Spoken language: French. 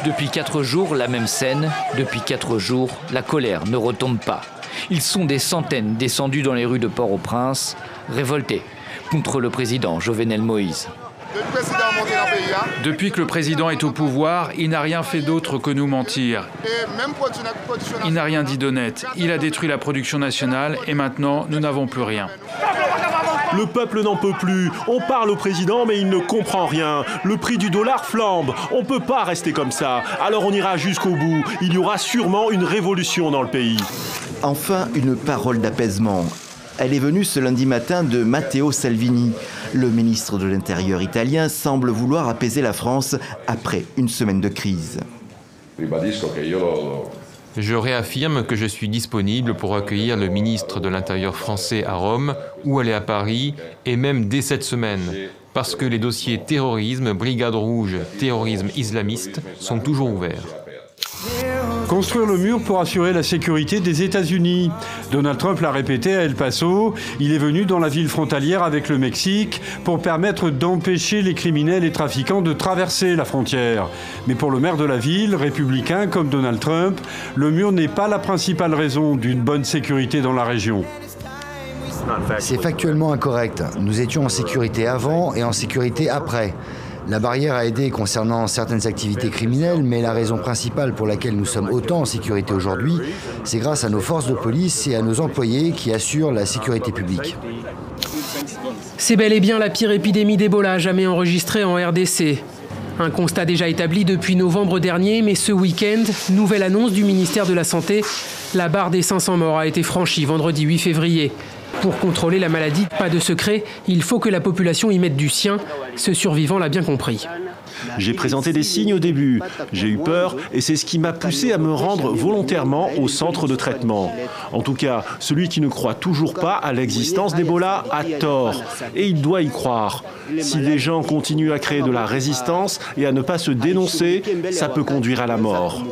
Depuis 4 jours, la même scène. Depuis 4 jours, la colère ne retombe pas. Ils sont des centaines descendus dans les rues de Port-au-Prince, révoltés contre le président Jovenel Moïse. Depuis que le président est au pouvoir, il n'a rien fait d'autre que nous mentir. Il n'a rien dit d'honnête. Il a détruit la production nationale et maintenant, nous n'avons plus rien. Le peuple n'en peut plus. On parle au président, mais il ne comprend rien. Le prix du dollar flambe. On ne peut pas rester comme ça. Alors on ira jusqu'au bout. Il y aura sûrement une révolution dans le pays. Enfin, une parole d'apaisement. Elle est venue ce lundi matin de Matteo Salvini. Le ministre de l'Intérieur italien semble vouloir apaiser la France après une semaine de crise. Je réaffirme que je suis disponible pour accueillir le ministre de l'Intérieur français à Rome ou aller à Paris, et même dès cette semaine, parce que les dossiers terrorisme, brigade rouge, terrorisme islamiste sont toujours ouverts. Construire le mur pour assurer la sécurité des États-Unis. Donald Trump l'a répété à El Paso. Il est venu dans la ville frontalière avec le Mexique pour permettre d'empêcher les criminels et trafiquants de traverser la frontière. Mais pour le maire de la ville, républicain comme Donald Trump, le mur n'est pas la principale raison d'une bonne sécurité dans la région. C'est factuellement incorrect. Nous étions en sécurité avant et en sécurité après. La barrière a aidé concernant certaines activités criminelles, mais la raison principale pour laquelle nous sommes autant en sécurité aujourd'hui, c'est grâce à nos forces de police et à nos employés qui assurent la sécurité publique. C'est bel et bien la pire épidémie d'Ebola jamais enregistrée en RDC. Un constat déjà établi depuis novembre dernier, mais ce week-end, nouvelle annonce du ministère de la Santé, la barre des 500 morts a été franchie vendredi 8 février. Pour contrôler la maladie, pas de secret, il faut que la population y mette du sien. Ce survivant l'a bien compris. J'ai présenté des signes au début. J'ai eu peur et c'est ce qui m'a poussé à me rendre volontairement au centre de traitement. En tout cas, celui qui ne croit toujours pas à l'existence d'Ebola a tort. Et il doit y croire. Si les gens continuent à créer de la résistance et à ne pas se dénoncer, ça peut conduire à la mort.